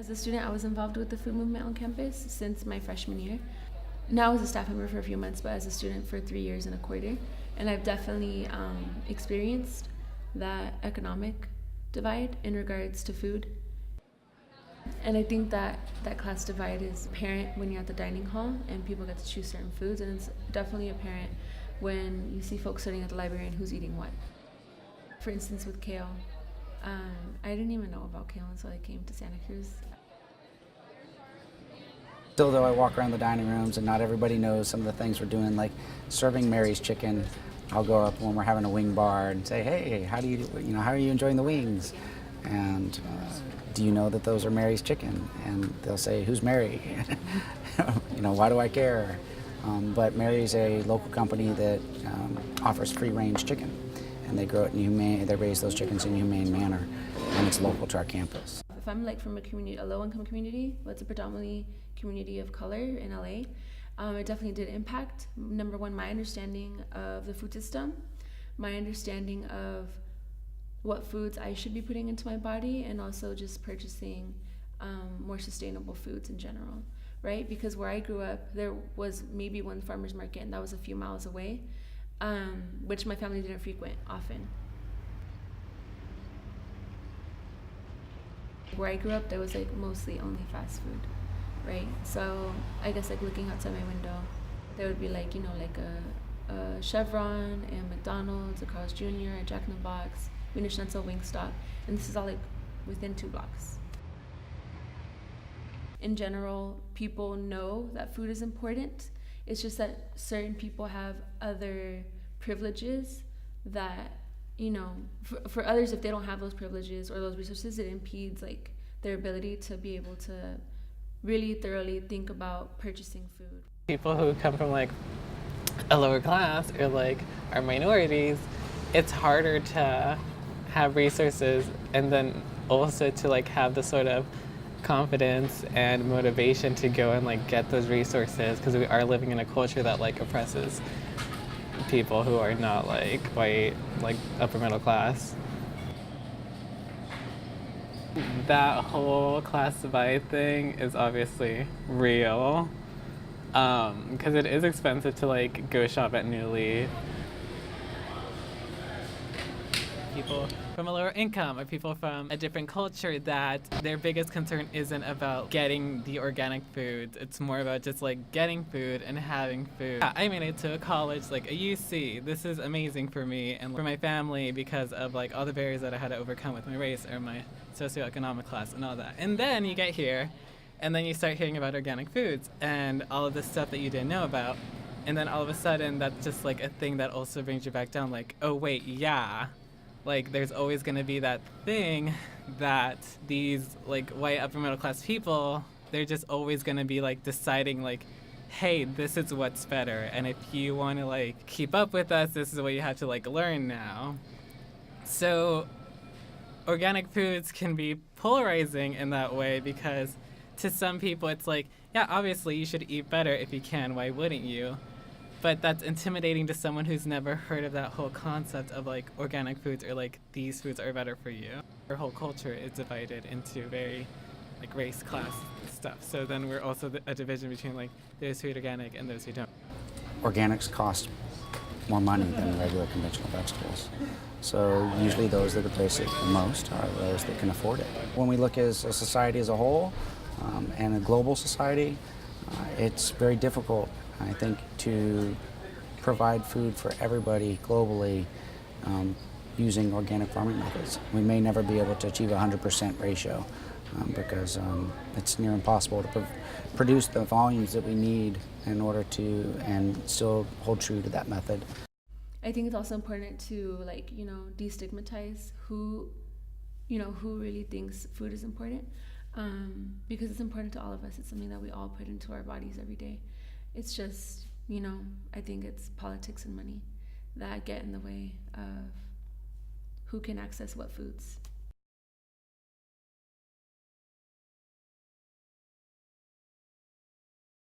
As a student, I was involved with the food movement on campus since my freshman year. Now I was a staff member for a few months, but as a student for 3 years and a quarter. And I've definitely experienced that economic divide in regards to food. And I think that that class divide is apparent when you're at the dining hall and people get to choose certain foods, and it's definitely apparent when you see folks sitting at the library and who's eating what. For instance, with kale, I didn't even know about kale until I came to Santa Cruz. Still though, I walk around the dining rooms and not everybody knows some of the things we're doing, like serving Mary's chicken. I'll go up when we're having a wing bar and say, hey, how are you enjoying the wings? And do you know that those are Mary's chicken? And they'll say, who's Mary? Why do I care? But Mary's a local company that offers free-range chicken, and they grow it they raise those chickens in a humane manner, and it's local to our campus. If I'm from a low-income community, that's a predominantly community of color in LA, it definitely did impact, number one, my understanding of the food system, my understanding of what foods I should be putting into my body, and also just purchasing more sustainable foods in general, right? Because where I grew up, there was maybe one farmer's market, and that was a few miles away, which my family didn't frequent often. Where I grew up, there was mostly only fast food, right? So I guess looking outside my window, there would be a Chevron and McDonald's, a Carl's Jr., a Jack in the Box, Wiener Schnitzel, Wingstop, and this is all within 2 blocks. In general, people know that food is important. It's just that certain people have other privileges that, for others, if they don't have those privileges or those resources, it impedes their ability to be able to really thoroughly think about purchasing food. People who come from a lower class or are minorities, it's harder to have resources and then also to have the sort of confidence and motivation to go and get those resources, because we are living in a culture that oppresses people who are not white, upper middle class. That whole class divide thing is obviously real, because it is expensive to go shop at Nuuly. People from a lower income or people from a different culture, that their biggest concern isn't about getting the organic foods. It's more about just getting food and having food. I made it to a college like a UC. This is amazing for me and for my family because of all the barriers that I had to overcome with my race or my socioeconomic class and all that. And then you get here and then you start hearing about organic foods and all of this stuff that you didn't know about. And then all of a sudden that's just a thing that also brings you back down, oh wait, yeah. There's always going to be that thing that these white upper middle class people, they're just always going to be deciding hey, this is what's better, and if you want to keep up with us, this is what you have to learn now. So organic foods can be polarizing in that way, because to some people it's yeah, obviously you should eat better if you can, why wouldn't you? But that's intimidating to someone who's never heard of that whole concept of organic foods or these foods are better for you. Our whole culture is divided into very race, class stuff. So then we're also a division between those who eat organic and those who don't. Organics cost more money than regular conventional vegetables. So usually those that replace it the most are those that can afford it. When we look as a society as a whole and a global society, it's very difficult, I think, to provide food for everybody globally using organic farming methods. We may never be able to achieve a 100% ratio because it's near impossible to produce the volumes that we need in order to and still hold true to that method. I think it's also important to destigmatize who really thinks food is important, because it's important to all of us. It's something that we all put into our bodies every day. It's just, I think it's politics and money that get in the way of who can access what foods.